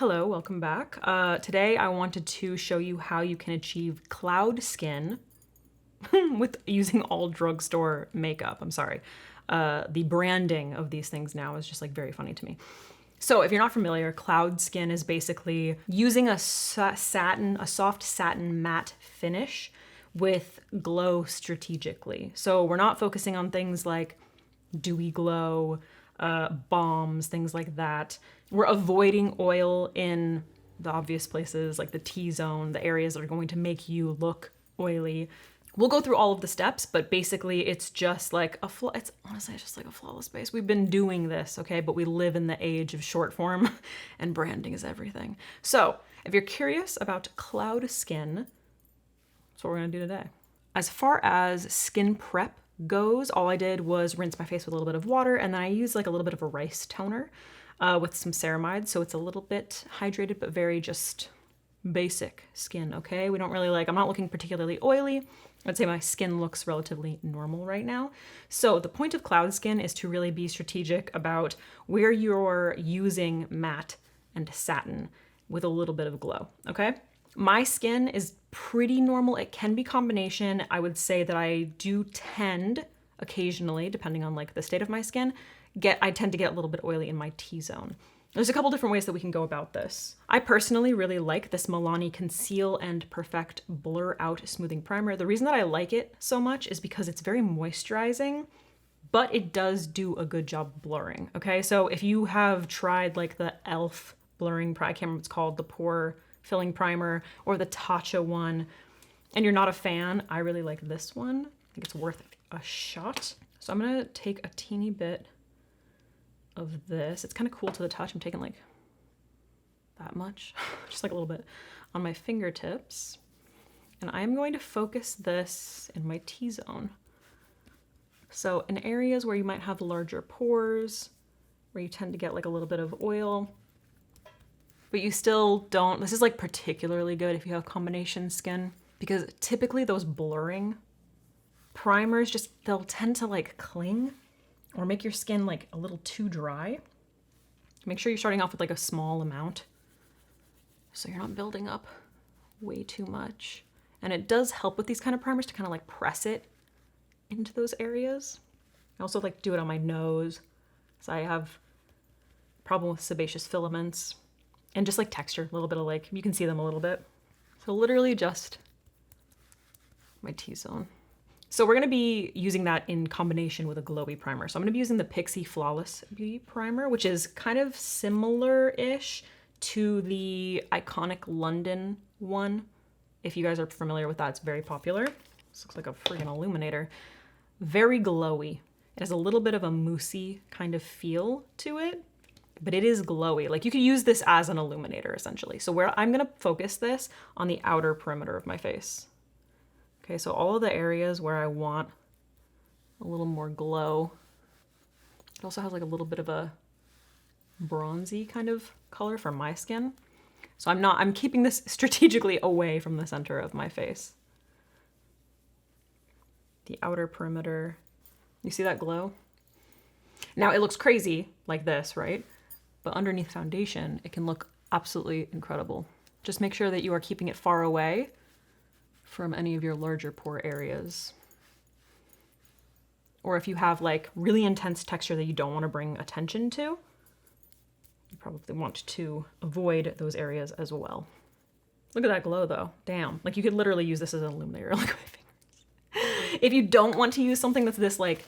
Hello, welcome back. Today I wanted to show you how you can achieve cloud skin with using all drugstore makeup. I'm sorry. The branding of these things now is just like very funny to me. So if you're not familiar, cloud skin is basically using a soft satin matte finish with glow strategically. So we're not focusing on things like dewy glow, balms, things like that. We're avoiding oil in the obvious places like the T-zone, the areas that are going to make you look oily. We'll go through all of the steps, but basically it's just like it's honestly just like a flawless base. We've been doing this, okay? But we live in the age of short form and branding is everything. So if you're curious about cloud skin, that's what we're gonna do today. As far as skin prep goes, all I did was rinse my face with a little bit of water, and then I used like a little bit of a rice toner with some ceramide, so it's a little bit hydrated, but very just basic skin, okay? We don't really I'm not looking particularly oily. I'd say my skin looks relatively normal right now. So the point of cloud skin is to really be strategic about where you're using matte and satin with a little bit of glow, okay? My skin is pretty normal. It can be combination. I would say that I do tend occasionally, depending on like the state of my skin, I tend to get a little bit oily in my T-zone. There's a couple different ways that we can go about this. I personally really like this Milani Conceal and Perfect Blur Out Smoothing Primer. The reason that I like it so much is because it's very moisturizing, but it does do a good job blurring, okay? So if you have tried like the e.l.f. blurring primer, I can't remember what it's called, the pore filling primer, or the Tatcha one, and you're not a fan, I really like this one. I think it's worth a shot. So I'm gonna take a teeny bit of this. It's kind of cool to the touch. I'm taking like that much, just like a little bit on my fingertips. And I'm going to focus this in my T-zone. So in areas where you might have larger pores, where you tend to get like a little bit of oil, but you still don't, this is like particularly good if you have combination skin, because typically those blurring primers they'll tend to like cling or make your skin like a little too dry. Make sure you're starting off with like a small amount so you're not building up way too much. And it does help with these kind of primers to kind of like press it into those areas. I also like to do it on my nose, so I have a problem with sebaceous filaments and just like texture, a little bit of like, you can see them a little bit. So literally just my T-zone. So we're gonna be using that in combination with a glowy primer. So I'm gonna be using the Pixi Flawless Beauty Primer, which is kind of similar-ish to the iconic London one. If you guys are familiar with that, it's very popular. This looks like a friggin' illuminator. Very glowy. It has a little bit of a moussey kind of feel to it, but it is glowy. Like you could use this as an illuminator essentially. So I'm gonna focus this on the outer perimeter of my face. Okay, so all of the areas where I want a little more glow. It also has like a little bit of a bronzy kind of color for my skin. So I'm keeping this strategically away from the center of my face. The outer perimeter, you see that glow? Now it looks crazy like this, right? But underneath foundation, it can look absolutely incredible. Just make sure that you are keeping it far away from any of your larger pore areas. Or if you have like really intense texture that you don't want to bring attention to, you probably want to avoid those areas as well. Look at that glow though, damn. Like you could literally use this as an illuminator, like my fingers. If you don't want to use something that's this like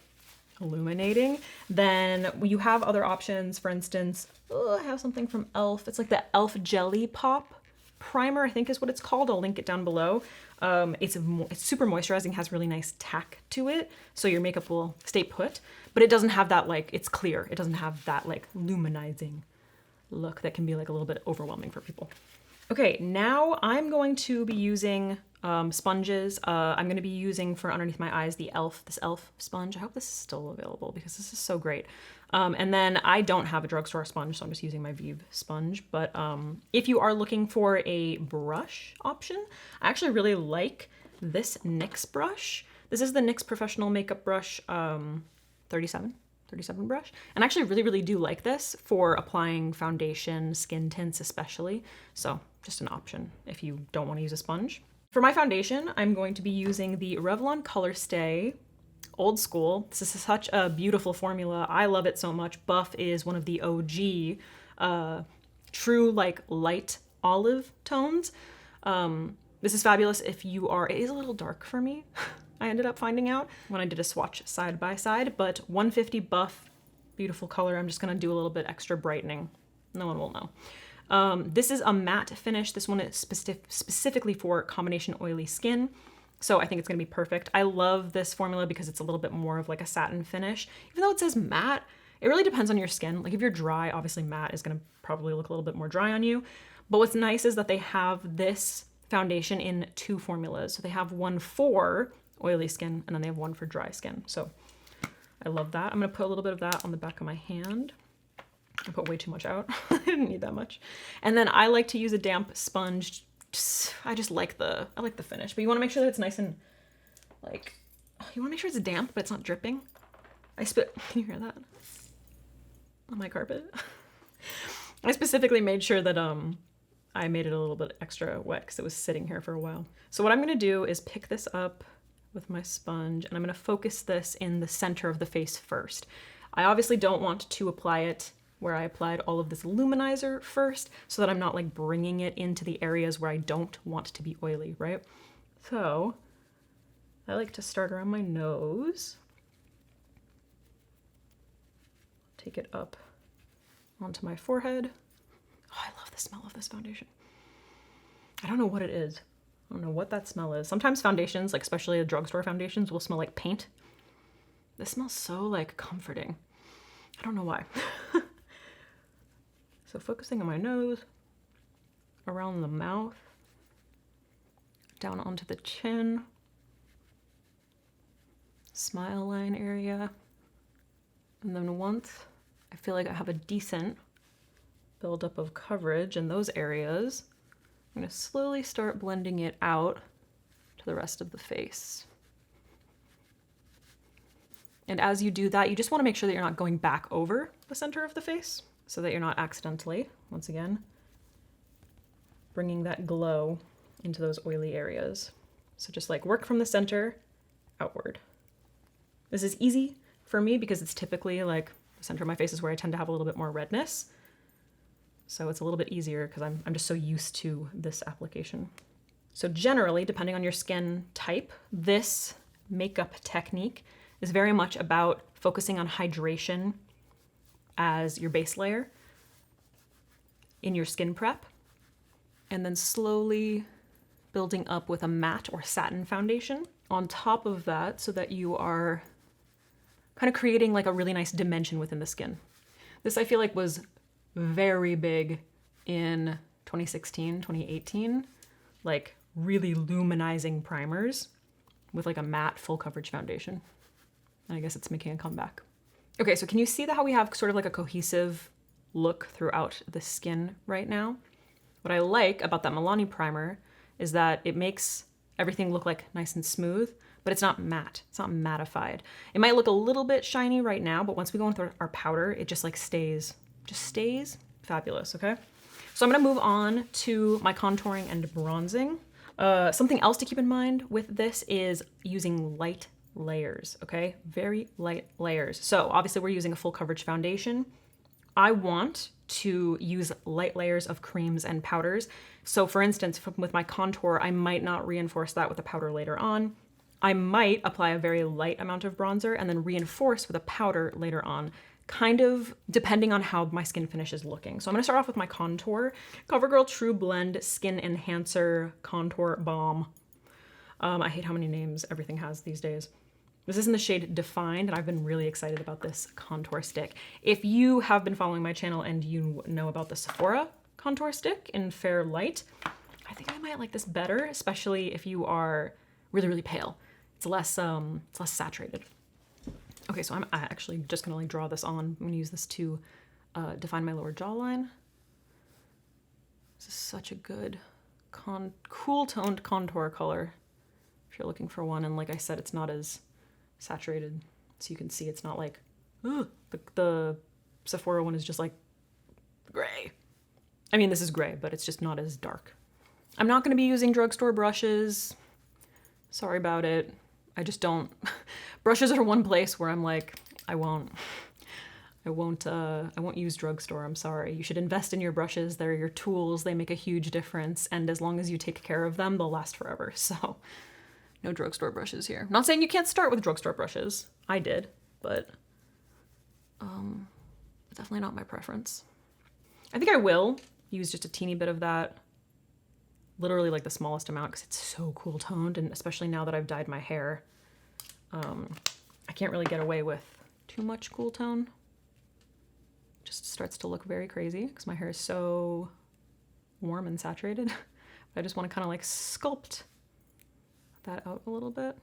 illuminating, then you have other options. For instance, I have something from e.l.f. It's like the e.l.f. Jelly Pop Primer, I think is what it's called. I'll link it down below. It's super moisturizing, has really nice tack to it, so your makeup will stay put, but it doesn't have that like, it's clear. It doesn't have that like luminizing look that can be like a little bit overwhelming for people. Okay, now I'm going to be using sponges. I'm going to be using for underneath my eyes this e.l.f. sponge. I hope this is still available because this is so great. And then I don't have a drugstore sponge, so I'm just using my Vive sponge. But if you are looking for a brush option, I actually really like this NYX brush. This is the NYX Professional Makeup Brush 37. 37 brush. And I actually really do like this for applying foundation, skin tints especially. So just an option if you don't want to use a sponge. For my foundation, I'm going to be using the Revlon Color Stay Old School. This is such a beautiful formula. I love it so much. Buff is one of the OG true like light olive tones. This is fabulous if you are, it is a little dark for me. I ended up finding out when I did a swatch side by side, but 150 buff, beautiful color. I'm just gonna do a little bit extra brightening. No one will know. This is a matte finish. This one is specifically for combination oily skin. So I think it's gonna be perfect. I love this formula because it's a little bit more of like a satin finish. Even though it says matte, it really depends on your skin. Like if you're dry, obviously matte is gonna probably look a little bit more dry on you. But what's nice is that they have this foundation in 2 formulas. So they have one for oily skin and then they have one for dry skin. So I love that. I'm gonna put a little bit of that on the back of my hand. I put way too much out. I didn't need that much. And then I like to use a damp sponge. I like the finish, but you wanna make sure that it's nice and like, you wanna make sure it's damp, but it's not dripping. Can you hear that? On my carpet. I specifically made sure that I made it a little bit extra wet because it was sitting here for a while. So what I'm gonna do is pick this up with my sponge and I'm gonna focus this in the center of the face first. I obviously don't want to apply it where I applied all of this luminizer first so that I'm not like bringing it into the areas where I don't want to be oily, right? So I like to start around my nose. Take it up onto my forehead. Oh, I love the smell of this foundation. I don't know what it is. I don't know what that smell is. Sometimes foundations, like especially the drugstore foundations, will smell like paint. This smells so like comforting. I don't know why. So focusing on my nose, around the mouth, down onto the chin, smile line area. And then once I feel like I have a decent buildup of coverage in those areas, I'm gonna slowly start blending it out to the rest of the face. And as you do that, you just wanna make sure that you're not going back over the center of the face so that you're not accidentally, once again, bringing that glow into those oily areas. So just like work from the center outward. This is easy for me because it's typically like the center of my face is where I tend to have a little bit more redness. So it's a little bit easier because I'm just so used to this application. So generally, depending on your skin type, this makeup technique is very much about focusing on hydration as your base layer in your skin prep, and then slowly building up with a matte or satin foundation on top of that so that you are kind of creating like a really nice dimension within the skin. This I feel like was very big in 2016, 2018, like really luminizing primers with like a matte full coverage foundation. And I guess it's making a comeback. Okay, so can you see how we have sort of like a cohesive look throughout the skin right now? What I like about that Milani primer is that it makes everything look like nice and smooth, but it's not matte, it's not mattified. It might look a little bit shiny right now, but once we go into our powder, it just like stays fabulous, okay? So I'm gonna move on to my contouring and bronzing. Something else to keep in mind with this is using light layers, okay? Very light layers. So obviously we're using a full coverage foundation. I want to use light layers of creams and powders. So for instance, with my contour, I might not reinforce that with a powder later on. I might apply a very light amount of bronzer and then reinforce with a powder later on, kind of depending on how my skin finish is looking. So I'm gonna start off with my contour. CoverGirl True Blend Skin Enhancer Contour Balm. I hate how many names everything has these days. This is in the shade Defined, and I've been really excited about this contour stick. If you have been following my channel and you know about the Sephora contour stick in Fair Light, I think I might like this better, especially if you are really, really pale. It's less saturated. Okay, so I'm actually just gonna like draw this on. I'm gonna use this to define my lower jawline. This is such a good cool toned contour color if you're looking for one. And like I said, it's not as saturated, so you can see it's not like ugh, the Sephora one is just like gray. I mean, this is gray, but it's just not as dark. I'm not going to be using drugstore brushes. Sorry about it. I just don't. Brushes are one place where I'm like, I won't use drugstore. I'm sorry. You should invest in your brushes. They're your tools. They make a huge difference. And as long as you take care of them, they'll last forever. So no drugstore brushes here. Not saying you can't start with drugstore brushes. I did, but definitely not my preference. I think I will use just a teeny bit of that, literally like the smallest amount, because it's so cool toned, and especially now that I've dyed my hair, I can't really get away with too much cool tone. Just starts to look very crazy because my hair is so warm and saturated. I just want to kind of like sculpt that out a little bit.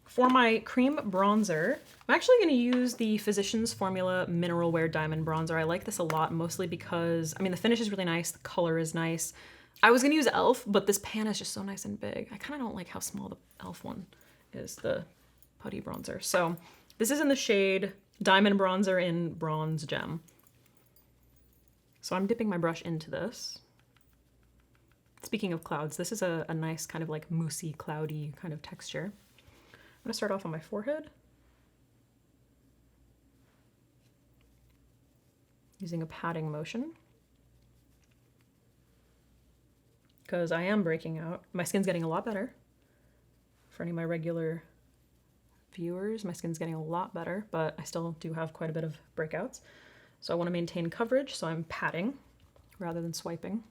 For my cream bronzer, I'm actually going to use the Physicians Formula Mineral Wear Diamond Bronzer. I like this a lot, mostly because, I mean, the finish is really nice, the color is nice. I was going to use e.l.f., but this pan is just so nice and big. I kind of don't like how small the e.l.f. one is, the putty bronzer. So this is in the shade Diamond Bronzer in Bronze Gem. So I'm dipping my brush into this. Speaking of clouds, this is a nice kind of like moussey, cloudy kind of texture. I'm gonna start off on my forehead. Using a patting motion. Because I am breaking out. My skin's getting a lot better. For any of my regular viewers, my skin's getting a lot better, but I still do have quite a bit of breakouts. So I want to maintain coverage, so I'm patting rather than swiping.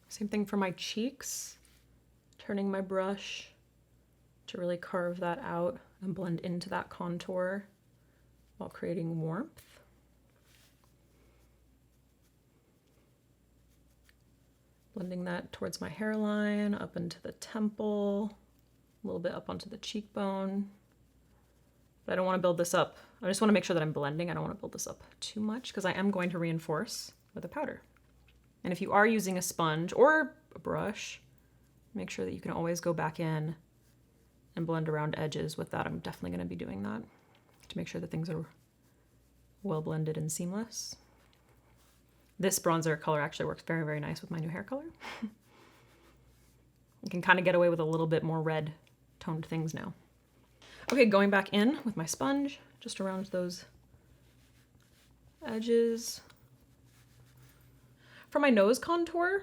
Same thing for my cheeks. Turning my brush to really carve that out and blend into that contour while creating warmth. Blending that towards my hairline, up into the temple, a little bit up onto the cheekbone. But I don't want to build this up. I just want to make sure that I'm blending. I don't want to build this up too much because I am going to reinforce with a powder. And if you are using a sponge or a brush, make sure that you can always go back in and blend around edges with that. I'm definitely going to be doing that to make sure that things are well blended and seamless. This bronzer color actually works very, very nice with my new hair color. You can kind of get away with a little bit more red toned things now. Okay, going back in with my sponge, just around those edges. For my nose contour,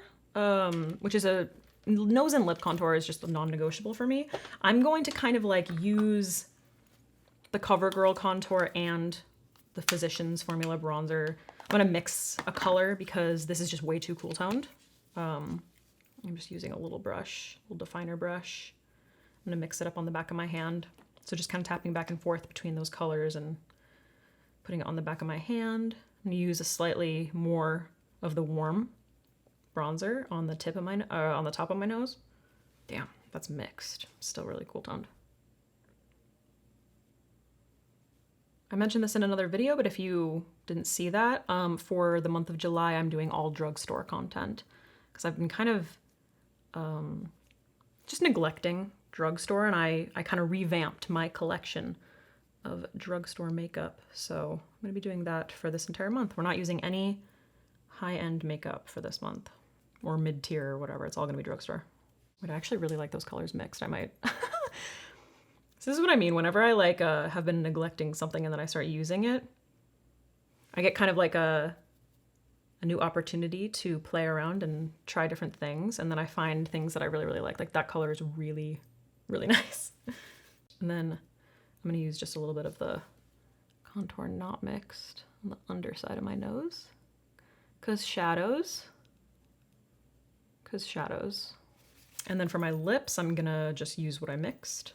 which is a nose and lip contour is just a non-negotiable for me. I'm going to kind of like use the CoverGirl contour and the Physicians Formula bronzer. I'm gonna mix a color because this is just way too cool toned. I'm just using a little brush, a little definer brush. I'm gonna mix it up on the back of my hand. So just kind of tapping back and forth between those colors and putting it on the back of my hand. I'm gonna use a slightly more of the warm bronzer on the tip of my, on the top of my nose. Damn, that's mixed. Still really cool toned. I mentioned this in another video, but if you didn't see that, for the month of July, I'm doing all drugstore content because I've been kind of just neglecting drugstore, and I kind of revamped my collection of drugstore makeup. So I'm gonna be doing that for this entire month. We're not using any high-end makeup for this month or mid-tier or whatever. It's all gonna be drugstore. But I actually really like those colors mixed. I might. So this is what I mean. Whenever I like have been neglecting something and then I start using it, I get kind of like a new opportunity to play around and try different things. And then I find things that I really, really like. Like that color is really, really nice. And then I'm gonna use just a little bit of the contour not mixed on the underside of my nose. Cause shadows. And then for my lips, I'm gonna just use what I mixed.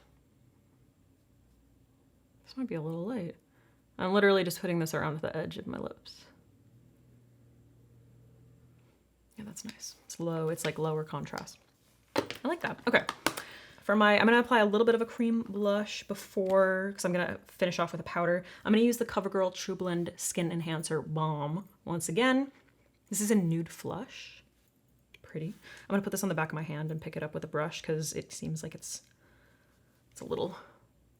This might be a little light. I'm literally just putting this around the edge of my lips. Yeah, that's nice. It's low, it's like lower contrast. I like that. Okay. For my, I'm gonna apply a little bit of a cream blush before, because I'm gonna finish off with a powder. I'm gonna use the CoverGirl True Blend Skin Enhancer Balm. Once again, this is a nude flush. Pretty. I'm gonna put this on the back of my hand and pick it up with a brush because it seems like it's It's a little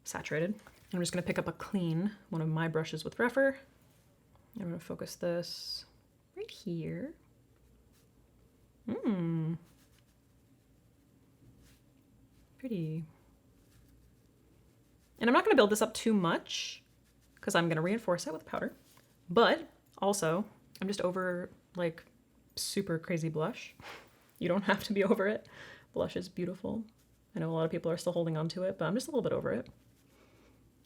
saturated. I'm just gonna pick up a clean one of my brushes with Rephr. I'm gonna focus this right here. Pretty. And I'm not gonna build this up too much because I'm gonna reinforce it with powder. But also, I'm just over like super crazy blush. You don't have to be over it. Blush is beautiful. I know a lot of people are still holding on to it, but I'm just a little bit over it.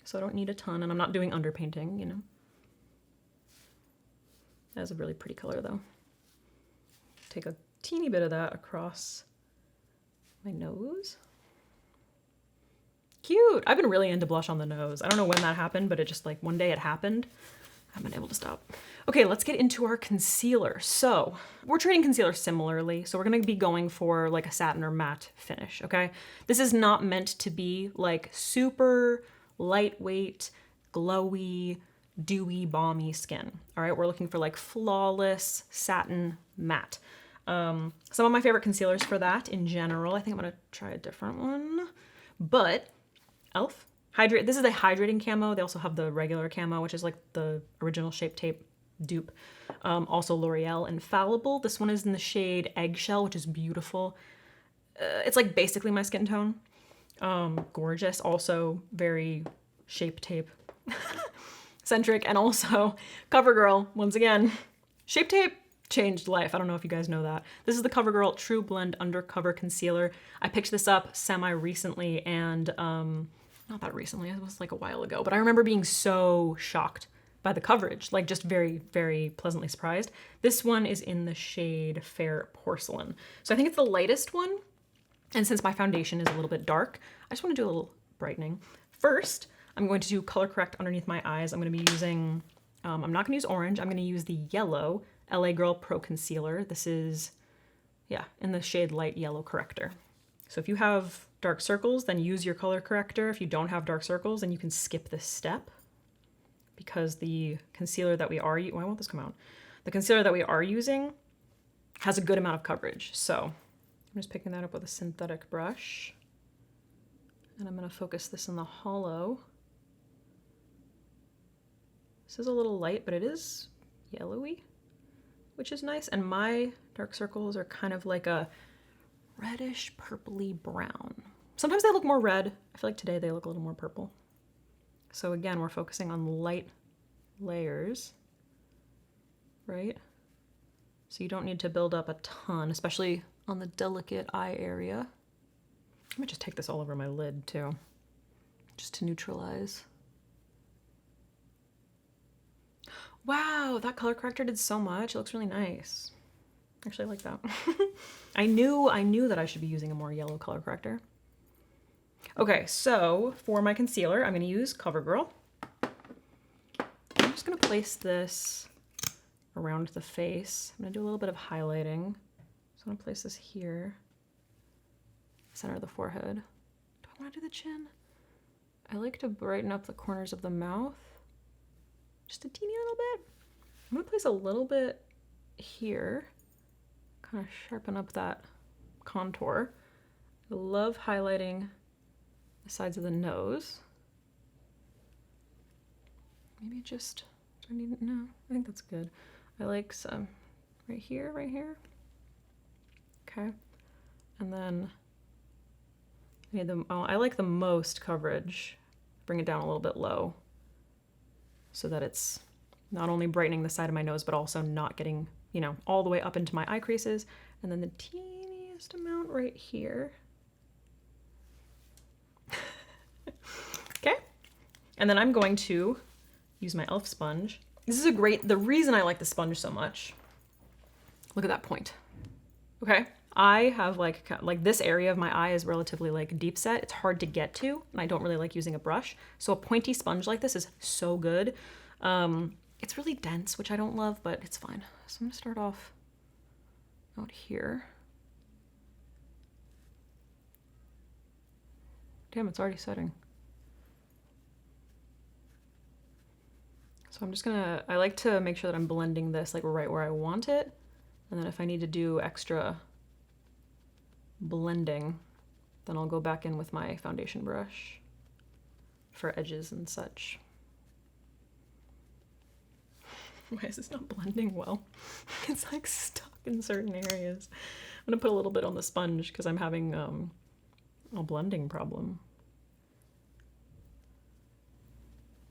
So I don't need a ton, and I'm not doing underpainting, you know. That's a really pretty color though. Take a teeny bit of that across my nose. Cute. I've been really into blush on the nose. I don't know when that happened, but it just like one day it happened. I haven't been able to stop. Okay, let's get into our concealer. So we're treating concealer similarly. So we're gonna be going for like a satin or matte finish, okay? This is not meant to be like super lightweight, glowy, dewy, balmy skin. All right, we're looking for like flawless satin matte. Some of my favorite concealers for that in general, I think I'm gonna try a different one, but e.l.f. Hydrate. This is a hydrating camo. They also have the regular camo, which is like the original Shape Tape dupe. Also L'Oreal Infallible. This one is in the shade Eggshell, which is beautiful. It's like basically my skin tone. Gorgeous. Also very Shape Tape centric, and also CoverGirl once again. Shape Tape changed life. I don't know if you guys know that. This is the CoverGirl True Blend Undercover Concealer. I picked this up semi-recently, and not that recently, it was like a while ago, but I remember being so shocked by the coverage, like just very, very pleasantly surprised. This one is in the shade Fair Porcelain. So I think it's the lightest one. And since my foundation is a little bit dark, I just want to do a little brightening. First, I'm going to do color correct underneath my eyes. I'm going to be using, I'm not going to use orange. I'm going to use the yellow LA Girl Pro Concealer. This is, yeah, in the shade Light Yellow Corrector. So if you have dark circles, then use your color corrector. If you don't have dark circles, then you can skip this step, because the concealer that we are, why won't this come out? The concealer that we are using has a good amount of coverage. So I'm just picking that up with a synthetic brush, and I'm gonna focus this in the hollow. This is a little light, but it is yellowy, which is nice. And my dark circles are kind of like a reddish purpley brown. Sometimes they look more red. I feel like today they look a little more purple. So again, we're focusing on light layers, right? So you don't need to build up a ton, especially on the delicate eye area. I might just take this all over my lid too, just to neutralize. Wow, that color corrector did so much. It looks really nice. Actually, I like that. I knew that I should be using a more yellow color corrector. Okay, so for my concealer, I'm gonna use CoverGirl. I'm just gonna place this around the face. I'm gonna do a little bit of highlighting. So I'm gonna place this here, center of the forehead. Do I wanna do the chin? I like to brighten up the corners of the mouth. Just a teeny little bit. I'm gonna place a little bit here, kind of sharpen up that contour. I love highlighting the sides of the nose. Maybe just, do I need, no, I think that's good. I like some right here, right here. Okay, and then I need the, oh, I like the most coverage. Bring it down a little bit low so that it's not only brightening the side of my nose, but also not getting, you know, all the way up into my eye creases. And then the teeniest amount right here. Okay. And then I'm going to use my e.l.f. sponge. This is a great, the reason I like the sponge so much, look at that point. Okay. I have like this area of my eye is relatively like deep set. It's hard to get to, and I don't really like using a brush. So a pointy sponge like this is so good. It's really dense, which I don't love, but it's fine. So I'm gonna start off out here. Damn, it's already setting. So I'm just gonna, I like to make sure that I'm blending this like right where I want it. And then if I need to do extra blending, Then I'll go back in with my foundation brush for edges and such. Why is this not blending well? It's like stuck in certain areas. I'm gonna put a little bit on the sponge because I'm having a blending problem.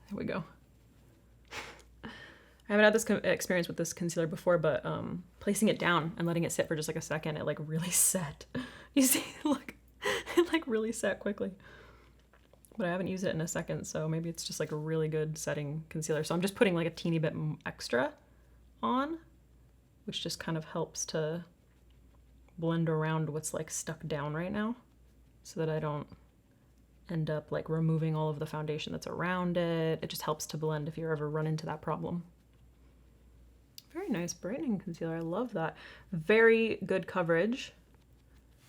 There we go. I haven't had this experience with this concealer before, but placing it down and letting it sit for just like a second, it like really set. You see, look, it like really set quickly. But I haven't used it in a second, so maybe it's just like a really good setting concealer. So I'm just putting like a teeny bit extra on, which just kind of helps to blend around what's like stuck down right now so that I don't end up like removing all of the foundation that's around it. It just helps to blend if you ever run into that problem. Very nice brightening concealer. I love that. Very good coverage.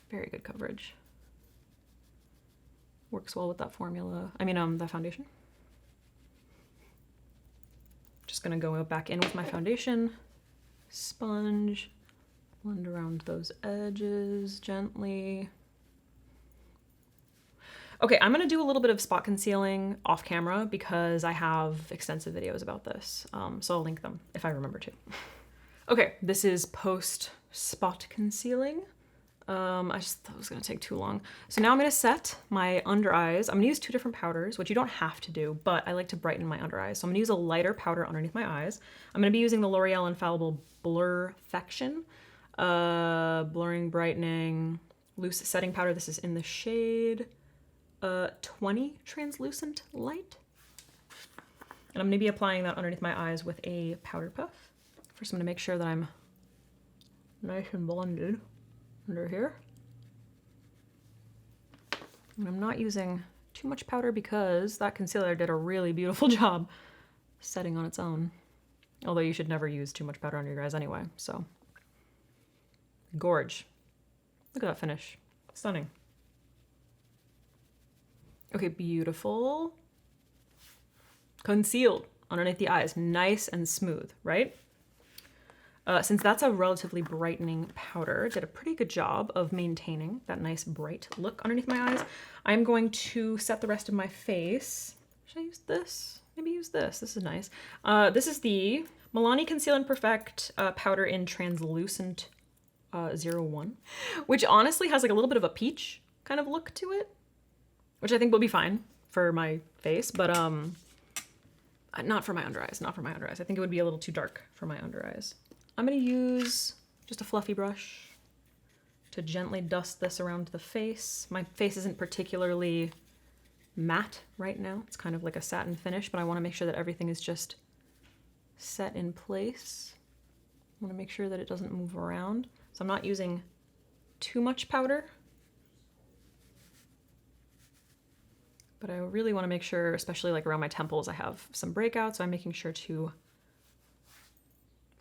Very good coverage. Works well with that formula. I mean, that foundation. Just gonna go back in with my foundation, sponge, blend around those edges gently. Okay, I'm gonna do a little bit of spot concealing off camera because I have extensive videos about this. So I'll link them if I remember to. Okay, this is post spot concealing. I just thought it was gonna take too long. So now I'm gonna set my under eyes. I'm gonna use two different powders, which you don't have to do, but I like to brighten my under eyes. So I'm gonna use a lighter powder underneath my eyes. I'm gonna be using the L'Oreal Infallible Blurfection, blurring, brightening, loose setting powder. This is in the shade 20 Translucent Light. And I'm gonna be applying that underneath my eyes with a powder puff. First, I'm gonna make sure that I'm nice and blended under here. And I'm not using too much powder because that concealer did a really beautiful job setting on its own. Although you should never use too much powder on your eyes anyway, so. Gorge. Look at that finish. Stunning. Okay, beautiful. Concealed underneath the eyes. Nice and smooth, right? Since that's a relatively brightening powder, did a pretty good job of maintaining that nice bright look underneath my eyes. I'm going to set the rest of my face. Should I use this? Maybe use this. This is nice. This is the Milani Conceal and Perfect powder in Translucent 01, which honestly has like a little bit of a peach kind of look to it, which I think will be fine for my face, but not for my under eyes, not for my under eyes. I think it would be a little too dark for my under eyes. I'm gonna use just a fluffy brush to gently dust this around the face. My face isn't particularly matte right now. It's kind of like a satin finish, but I wanna make sure that everything is just set in place. I wanna make sure that it doesn't move around. So I'm not using too much powder, but I really wanna make sure, especially like around my temples, I have some breakouts, so I'm making sure to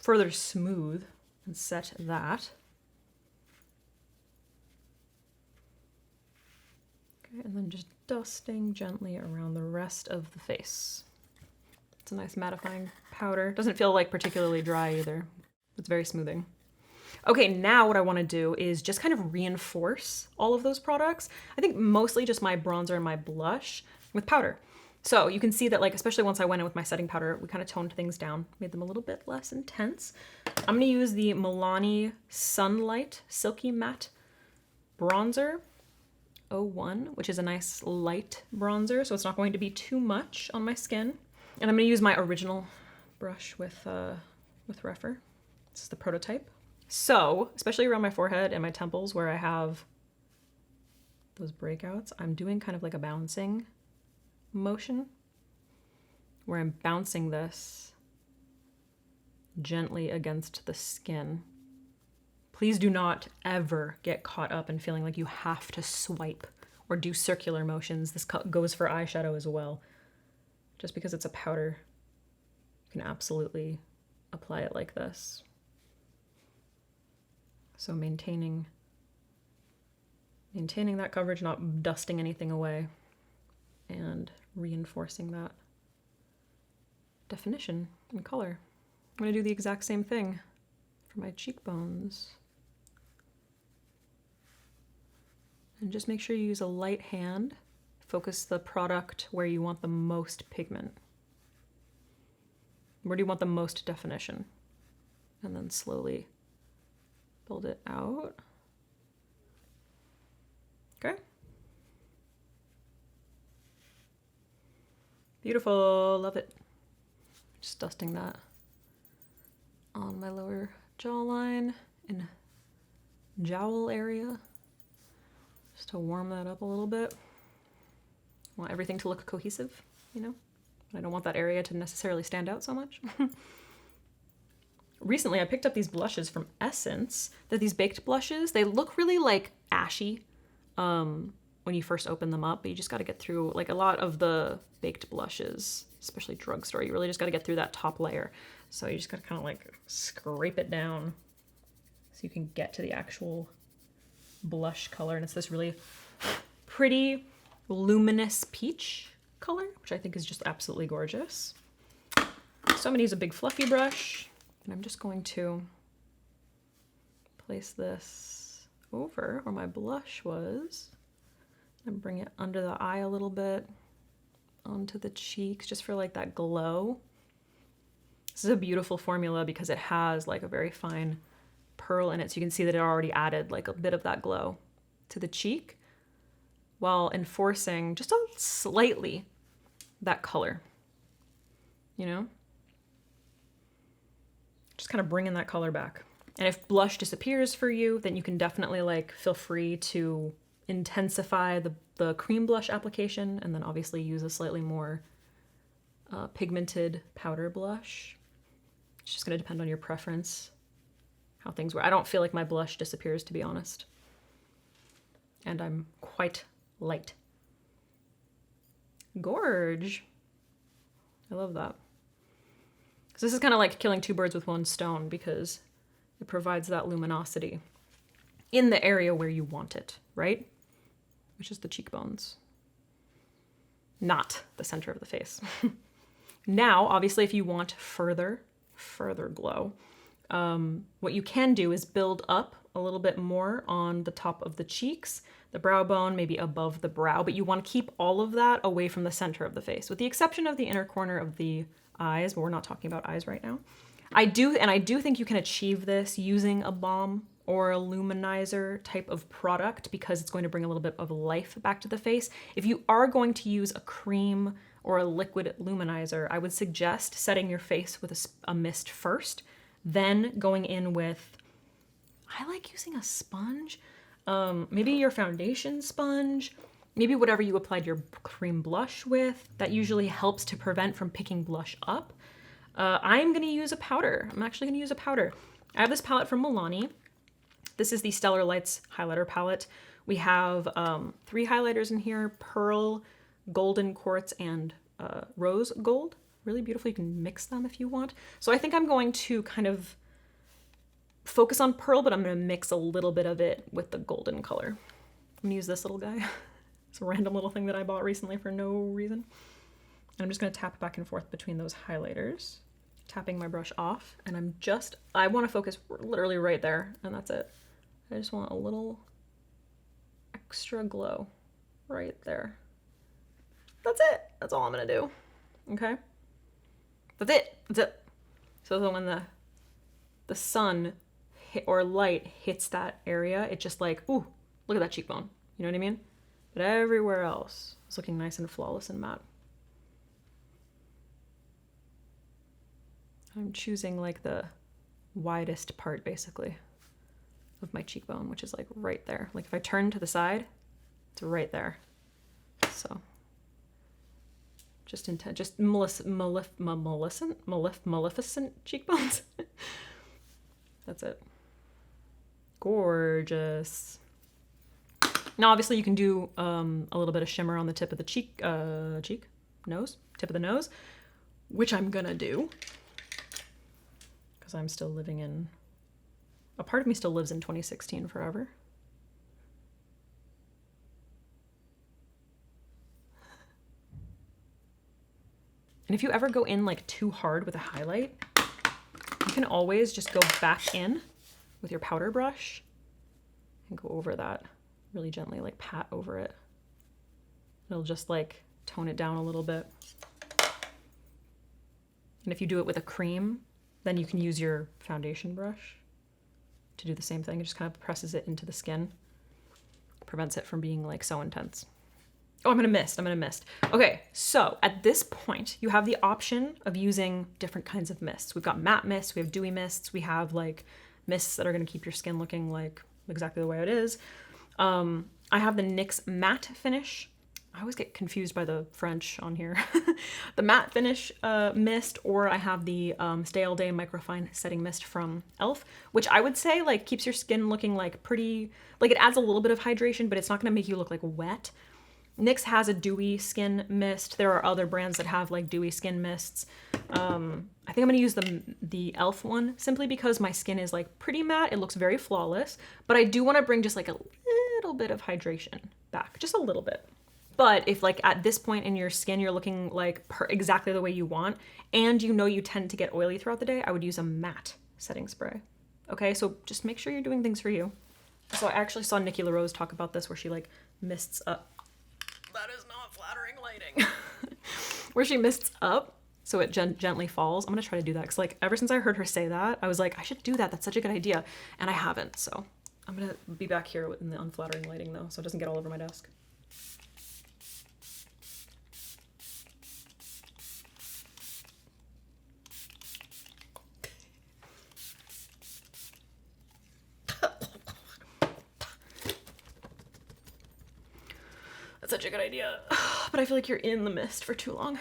further smooth and set that. Okay, and then just dusting gently around the rest of the face. It's a nice mattifying powder. Doesn't feel like particularly dry either. It's very smoothing. Okay, now what I want to do is just kind of reinforce all of those products. I think mostly just my bronzer and my blush with powder. So you can see that, like, especially once I went in with my setting powder, we kind of toned things down, made them a little bit less intense. I'm gonna use the Milani Sunlight Silky Matte Bronzer 01, which is a nice light bronzer, so it's not going to be too much on my skin. And I'm gonna use my original brush with Rephr. This is the prototype. So, especially around my forehead and my temples where I have those breakouts, I'm doing kind of like a bouncing motion where I'm bouncing this gently against the skin. Please do not ever get caught up in feeling like you have to swipe or do circular motions. This goes for eyeshadow as well. Just because it's a powder, you can absolutely apply it like this. So maintaining that coverage, not dusting anything away, and reinforcing that definition and color. I'm gonna do the exact same thing for my cheekbones. And just make sure you use a light hand. Focus the product where you want the most pigment. Where do you want the most definition? And then slowly build it out. Okay. Beautiful, love it. Just dusting that on my lower jawline and jowl area, just to warm that up a little bit. I want everything to look cohesive, you know? I don't want that area to necessarily stand out so much. Recently, I picked up these blushes from Essence. They're these baked blushes. They look really like ashy when you first open them up, but you just got to get through, like a lot of the baked blushes, especially drugstore, you really just got to get through that top layer. So you just got to kind of like scrape it down so you can get to the actual blush color. And it's this really pretty luminous peach color, which I think is just absolutely gorgeous. So I'm going to use a big fluffy brush, and I'm just going to place this over where my blush was and bring it under the eye a little bit, onto the cheeks, just for like that glow. This is a beautiful formula because it has like a very fine pearl in it, so you can see that it already added like a bit of that glow to the cheek while enforcing just a slightly that color, you know? Just kind of bringing that color back. And if blush disappears for you, then you can definitely like feel free to intensify the cream blush application, and then obviously use a slightly more pigmented powder blush. It's just gonna depend on your preference, how things work. I don't feel like my blush disappears, to be honest. And I'm quite light. Gorge. I love that. So this is kind of like killing two birds with one stone, because it provides that luminosity in the area where you want it, right? Which is the cheekbones, not the center of the face. Now, obviously, if you want further glow, what you can do is build up a little bit more on the top of the cheeks, the brow bone, maybe above the brow, but you want to keep all of that away from the center of the face, with the exception of the inner corner of the eyes, but we're not talking about eyes right now. I do think you can achieve this using a balm or a luminizer type of product, because it's going to bring a little bit of life back to the face. If you are going to use a cream or a liquid luminizer, I would suggest setting your face with a mist first, then going in with, I like using a sponge, maybe your foundation sponge, maybe whatever you applied your cream blush with. That usually helps to prevent from picking blush up. I'm gonna use a powder. I'm actually gonna use a powder. I have this palette from Milani. This is the Stellar Lights highlighter palette. We have 3 highlighters in here: Pearl, Golden Quartz, and Rose Gold. Really beautiful. You can mix them if you want. So I think I'm going to kind of focus on Pearl, but I'm going to mix a little bit of it with the golden color. I'm going to use this little guy. It's a random little thing that I bought recently for no reason. And I'm just going to tap back and forth between those highlighters, tapping my brush off. And I want to focus literally right there, and that's it. I just want a little extra glow right there. That's it. That's all I'm going to do. Okay? That's it. That's it. So that when the sun or light hits that area, it just like, ooh, look at that cheekbone. You know what I mean? But everywhere else is looking nice and flawless and matte. I'm choosing like the widest part basically of my cheekbone, which is like right there. Like if I turn to the side, it's right there. So just maleficent cheekbones. That's it. Gorgeous. Now, obviously, you can do a little bit of shimmer on the tip of the tip of the nose, which I'm gonna do because I'm still living in. A part of me still lives in 2016 forever. And if you ever go in like too hard with a highlight, you can always just go back in with your powder brush and go over that really gently like pat over it. It'll just like tone it down a little bit. And if you do it with a cream, then you can use your foundation brush to do the same thing. It just kind of presses it into the skin, prevents it from being like so intense. Oh, I'm gonna mist. Okay, so at this point, you have the option of using different kinds of mists. We've got matte mists, we have dewy mists, we have like mists that are gonna keep your skin looking like exactly the way it is. I have the NYX matte finish. I always get confused by the French on here. The matte finish mist, or I have the Stay All Day Microfine Setting Mist from e.l.f., which I would say like keeps your skin looking like pretty, like it adds a little bit of hydration, but it's not gonna make you look like wet. NYX has a dewy skin mist. There are other brands that have like dewy skin mists. I think I'm gonna use the e.l.f. one simply because my skin is like pretty matte. It looks very flawless, but I do wanna bring just like a little bit of hydration back, just a little bit. But if like at this point in your skin, you're looking like exactly the way you want, and you know you tend to get oily throughout the day, I would use a matte setting spray. Okay, so just make sure you're doing things for you. So I actually saw Nikki LaRose talk about this where she like mists up. That is not flattering lighting. Where she mists up so it gently falls. I'm gonna try to do that because like ever since I heard her say that, I was like, I should do that. That's such a good idea. And I haven't, so I'm gonna be back here in the unflattering lighting though, so it doesn't get all over my desk. That's such a good idea. But I feel like you're in the mist for too long.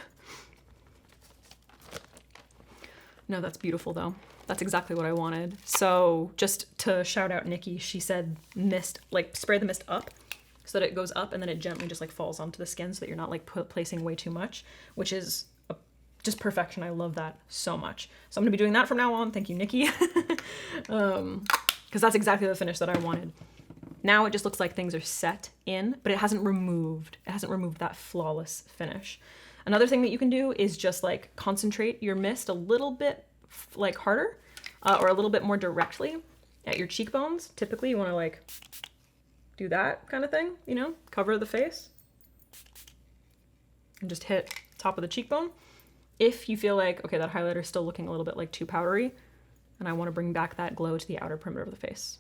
No, that's beautiful though. That's exactly what I wanted. So just to shout out Nikki, she said mist, like spray the mist up so that it goes up and then it gently just like falls onto the skin so that you're not like placing way too much, which is just perfection. I love that so much. So I'm gonna be doing that from now on. Thank you, Nikki. Because that's exactly the finish that I wanted. Now it just looks like things are set in, but it hasn't removed that flawless finish. Another thing that you can do is just like concentrate your mist a little bit like harder or a little bit more directly at your cheekbones. Typically you want to like do that kind of thing, you know, cover the face and just hit top of the cheekbone. If you feel like, okay, that highlighter is still looking a little bit like too powdery and I want to bring back that glow to the outer perimeter of the face.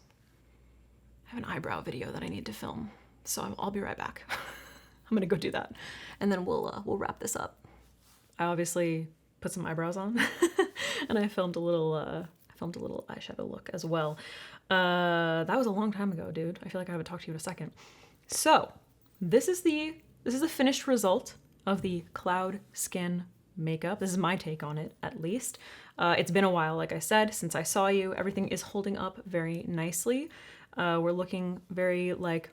I have an eyebrow video that I need to film, so I'll be right back. I'm gonna go do that, and then we'll wrap this up. I obviously put some eyebrows on, and I filmed a little eyeshadow look as well. That was a long time ago, dude. I feel like I haven't talked to you in a second. So this is the finished result of the Cloud Skin makeup. This is my take on it, at least. It's been a while, like I said, since I saw you. Everything is holding up very nicely. We're looking very like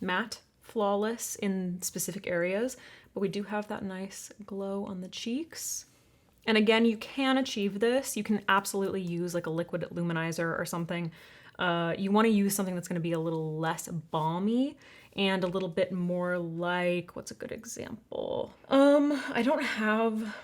matte, flawless in specific areas, but we do have that nice glow on the cheeks. And again, you can achieve this. You can absolutely use like a liquid luminizer or something. You want to use something that's going to be a little less balmy and a little bit more like, what's a good example? I don't have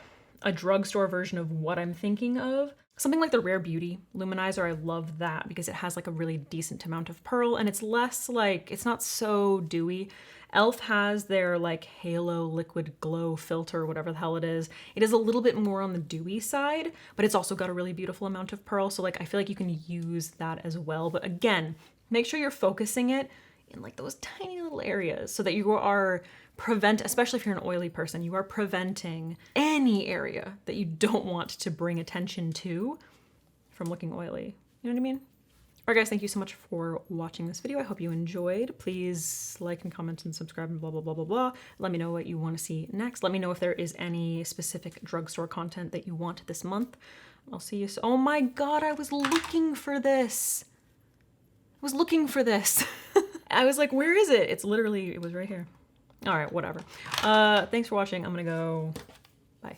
a drugstore version of what I'm thinking of. Something like the Rare Beauty luminizer, I love that because it has like a really decent amount of pearl and it's less like, it's not so dewy. e.l.f. has their like Halo Liquid Glow filter, whatever the hell it is. It is a little bit more on the dewy side, but it's also got a really beautiful amount of pearl. So like, I feel like you can use that as well. But again, make sure you're focusing it in like those tiny little areas so that you are especially if you're an oily person, you are preventing any area that you don't want to bring attention to from looking oily. You know what I mean? All right, guys, thank you so much for watching this video. I hope you enjoyed. Please like and comment and subscribe and blah, blah, blah, blah, blah. Let me know what you want to see next. Let me know if there is any specific drugstore content that you want this month. I'll see you. Oh my God, I was looking for this. I was like, where is it? It was right here. All right, whatever. Thanks for watching. I'm gonna go. Bye.